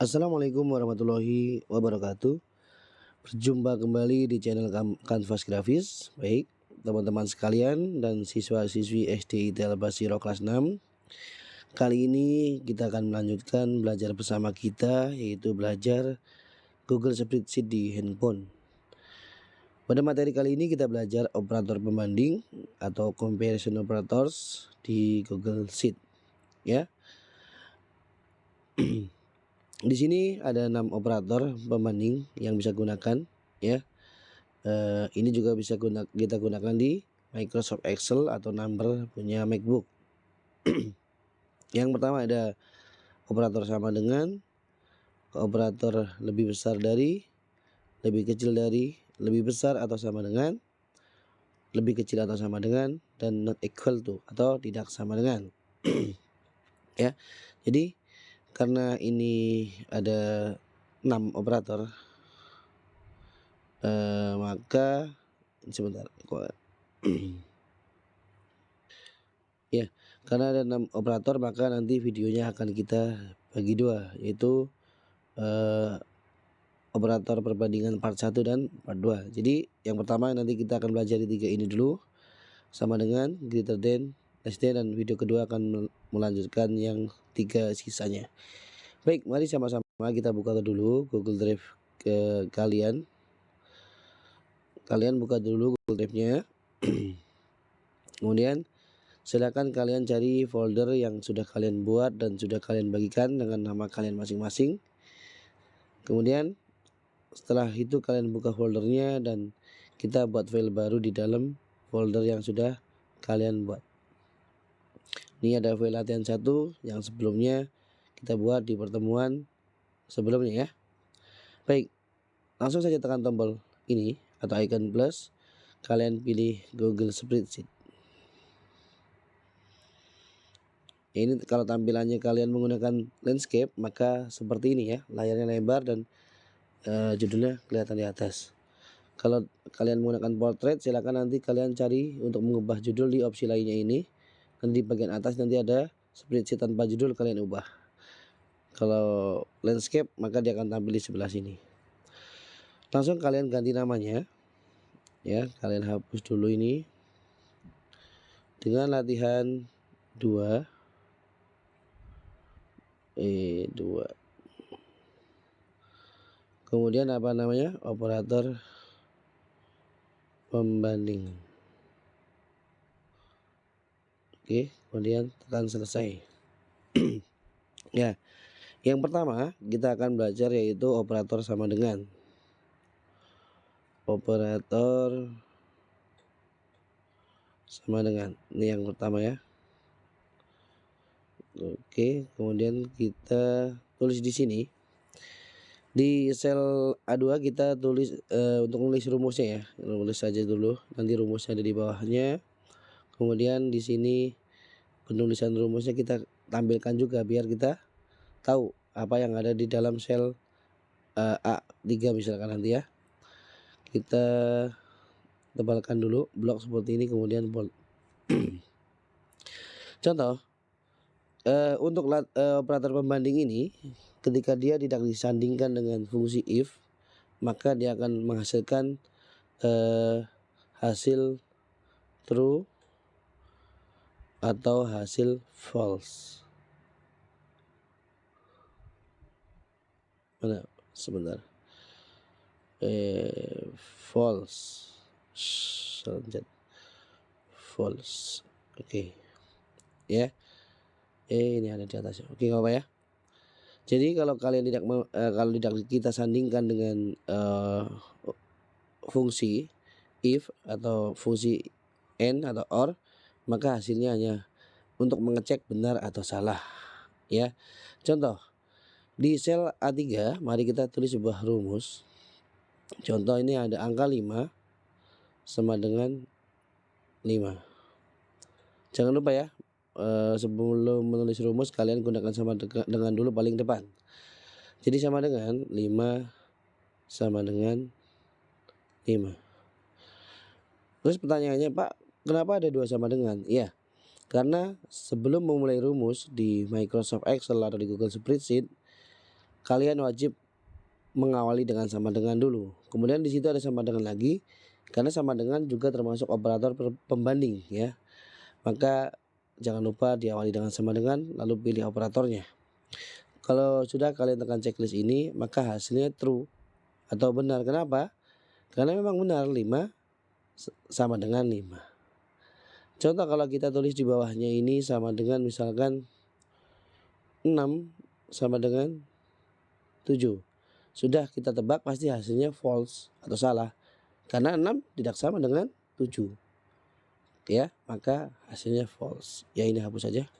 Assalamualaikum warahmatullahi wabarakatuh. Berjumpa kembali di channel Kanvas Grafis. Baik, teman-teman sekalian dan siswa-siswi SD ITL Basiro kelas 6. Kali ini kita akan melanjutkan belajar bersama kita, yaitu belajar Google Spreadsheet di handphone. Pada materi kali ini kita belajar operator pembanding atau comparison operators di Google Sheet, ya. Di sini ada 6 operator pembanding yang bisa gunakan, ya. Ini juga bisa kita gunakan di Microsoft Excel atau Number punya MacBook. Yang pertama ada operator sama dengan, operator lebih besar dari, lebih kecil dari, lebih besar atau sama dengan, lebih kecil atau sama dengan, dan not equal to atau tidak sama dengan. Ya, jadi karena ini ada 6 operator, maka sebentar ya, karena ada 6 operator maka nanti videonya akan kita bagi dua, yaitu operator perbandingan part 1 dan part 2. Jadi yang pertama nanti kita akan belajar di 3 ini dulu, sama dengan, greater than, less than, dan video kedua akan melanjutkan yang 3 sisanya. Baik, mari sama-sama kita buka dulu Google Drive ke kalian. Kalian buka dulu Google Drive-nya. Kemudian silakan kalian cari folder yang sudah kalian buat dan sudah kalian bagikan dengan nama kalian masing-masing. Kemudian setelah itu kalian buka foldernya dan kita buat file baru di dalam folder yang sudah kalian buat. Ini ada file latihan 1 yang sebelumnya kita buat di pertemuan sebelumnya, ya. Baik, langsung saja tekan tombol ini atau icon plus. Kalian pilih Google Spreadsheet. Ini kalau tampilannya kalian menggunakan landscape maka seperti ini, ya, layarnya lebar dan judulnya kelihatan di atas. Kalau kalian menggunakan portrait, silakan nanti kalian cari untuk mengubah judul di opsi lainnya ini. Nanti di bagian atas nanti ada spreadsheet tanpa judul, kalian ubah. Kalau landscape maka dia akan tampil di sebelah sini. Langsung kalian ganti namanya, ya. Kalian hapus dulu ini dengan latihan 2. Kemudian apa namanya? Operator pembanding. Oke, kemudian tekan selesai. Ya, yang pertama kita akan belajar yaitu operator sama dengan. Operator sama dengan, ini yang pertama, ya. Oke, kemudian kita tulis di sini. Di sel A2 kita tulis untuk nulis rumusnya, ya. Nulis saja dulu, nanti rumusnya ada di bawahnya. Kemudian di sini penulisan rumusnya kita tampilkan juga biar kita tahu apa yang ada di dalam sel A3 misalkan nanti, ya. Kita tebalkan dulu blok seperti ini, kemudian bold. Contoh, untuk operator pembanding ini ketika dia tidak disandingkan dengan fungsi if, maka dia akan menghasilkan hasil true atau hasil false. Mana? Sebentar. False. False. Oke. Ya. Ini ada di atas. Oke, nggak apa, ya. Jadi kalau kalian kalau tidak kita sandingkan dengan fungsi if atau fungsi and atau or, maka hasilnya hanya untuk mengecek benar atau salah, ya. Contoh, di sel A3 mari kita tulis sebuah rumus. Contoh, ini ada angka 5 sama dengan 5. Jangan lupa, ya, sebelum menulis rumus kalian gunakan sama dengan dulu paling depan. Jadi sama dengan 5 sama dengan 5. Terus pertanyaannya, Pak, kenapa ada 2 sama dengan? Ya, karena sebelum memulai rumus di Microsoft Excel atau di Google Spreadsheet, kalian wajib mengawali dengan sama dengan dulu. Kemudian di situ ada sama dengan lagi, karena sama dengan juga termasuk operator pembanding ya. Maka jangan lupa diawali dengan sama dengan lalu pilih operatornya. Kalau sudah kalian tekan checklist ini, maka hasilnya true atau benar. Kenapa? Karena memang benar 5 sama dengan 5. Contoh kalau kita tulis di bawahnya ini sama dengan misalkan 6 sama dengan 7. Sudah kita tebak pasti hasilnya false atau salah. Karena 6 tidak sama dengan 7. Ya, maka hasilnya false. Ya, ini hapus saja.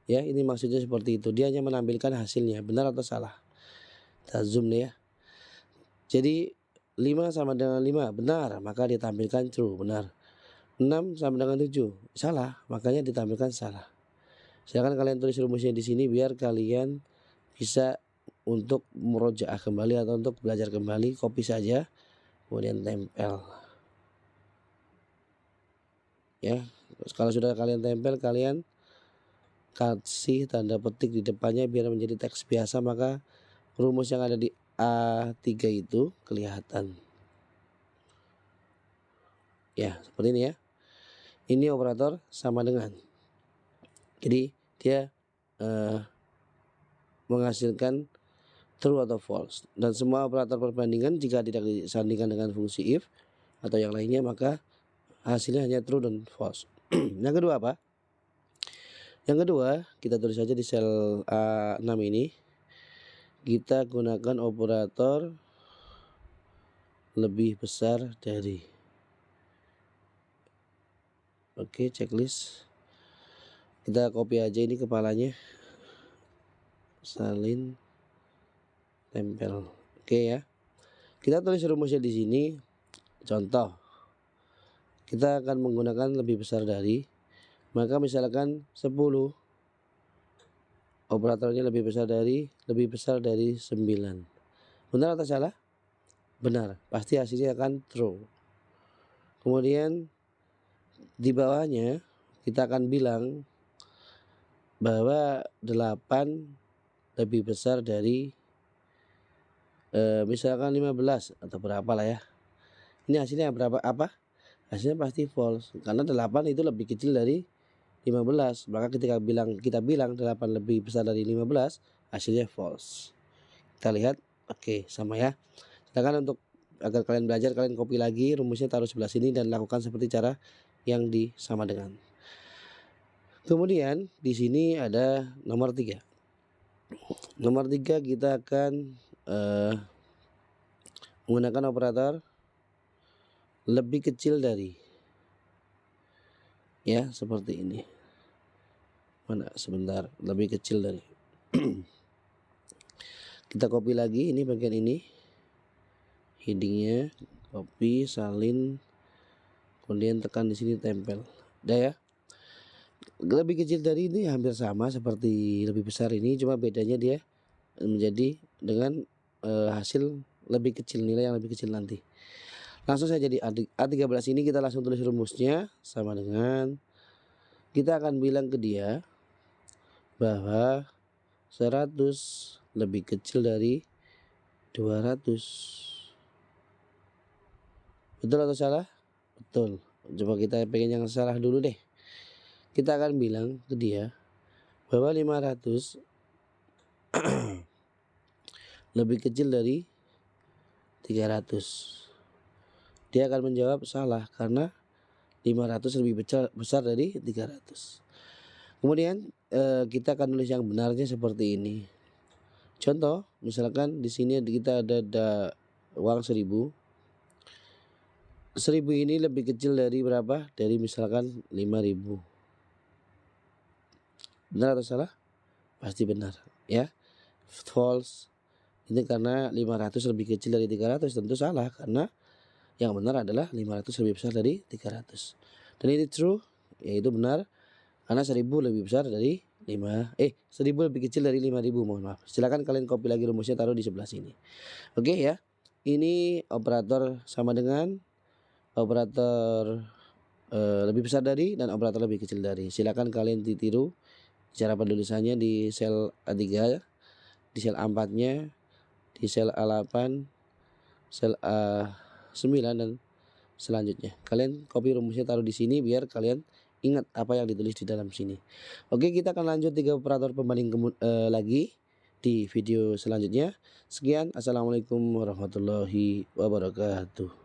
Ya, ini maksudnya seperti itu. Dia hanya menampilkan hasilnya benar atau salah. Kita zoom nih ya. Jadi 5 sama dengan 5 benar, maka ditampilkan true, benar. 6 sama dengan 7 salah, makanya ditampilkan salah. Silakan kalian tulis rumusnya di sini biar kalian bisa untuk murojaah kembali atau untuk belajar kembali, copy saja kemudian tempel. Ya, kalau sudah kalian tempel, kalian kasih tanda petik di depannya biar menjadi teks biasa, maka rumus yang ada di A3 itu kelihatan. Ya, seperti ini ya. Ini operator sama dengan. Jadi dia menghasilkan true atau false. Dan semua operator perbandingan jika tidak disandingkan dengan fungsi if atau yang lainnya, maka hasilnya hanya true dan false. Yang kedua apa? Yang kedua, kita tulis saja di sel A6 ini. Kita gunakan operator lebih besar dari. Oke, checklist. Kita copy aja ini kepalanya. Salin tempel. Oke ya. Kita tulis rumusnya di sini. Contoh. Kita akan menggunakan lebih besar dari. Maka misalkan 10, operatornya lebih besar dari 9. Benar atau salah? Benar. Pasti hasilnya akan true. Kemudian di bawahnya kita akan bilang bahwa 8 lebih besar dari misalkan 15 atau berapa lah ya. Ini hasilnya berapa apa? Hasilnya pasti false karena 8 itu lebih kecil dari 15. Maka ketika kita bilang 8 lebih besar dari 15, hasilnya false. Kita lihat, oke, sama ya. Sedangkan untuk agar kalian belajar, kalian copy lagi rumusnya, taruh sebelah sini dan lakukan seperti cara yang disama dengan. Kemudian di sini ada nomor 3. Nomor 3 kita akan menggunakan operator lebih kecil dari. Ya, seperti ini. Mana sebentar, lebih kecil dari. Kita copy lagi ini bagian ini. Headingnya copy, salin, kemudian tekan di sini tempel. Udah ya. Lebih kecil dari ini hampir sama seperti lebih besar ini, cuma bedanya dia menjadi dengan hasil lebih kecil, nilai yang lebih kecil nanti. Langsung saja di A13 ini kita langsung tulis rumusnya sama dengan, kita akan bilang ke dia bahwa 100 lebih kecil dari 200. Betul atau salah? Betul. Coba kita pengen yang salah dulu deh. Kita akan bilang ke dia bahwa 500 lebih kecil dari 300. Dia akan menjawab salah karena 500 lebih besar dari 300. Kemudian kita akan nulis yang benarnya seperti ini. Contoh, misalkan di sini kita ada uang 1000. 1000 ini lebih kecil dari berapa? Dari misalkan 5000. Benar atau salah? Pasti benar ya. False. Ini karena 500 lebih kecil dari 300, tentu salah karena yang benar adalah 500 lebih besar dari 300. Dan ini true, yaitu benar karena 1000 lebih besar dari 1000 lebih kecil dari 5000, mohon maaf. Silakan kalian copy lagi rumusnya, taruh di sebelah sini. Oke ya. Ini operator sama dengan, operator lebih besar dari, dan operator lebih kecil dari. Silakan kalian ditiru cara penulisannya di sel A3 ya. di sel A4-nya, di sel A8, sel A9 dan selanjutnya. Kalian copy rumusnya taruh di sini biar kalian ingat apa yang ditulis di dalam sini. Oke, kita akan lanjut 3 operator pembanding lagi di video selanjutnya. Sekian, assalamualaikum warahmatullahi wabarakatuh.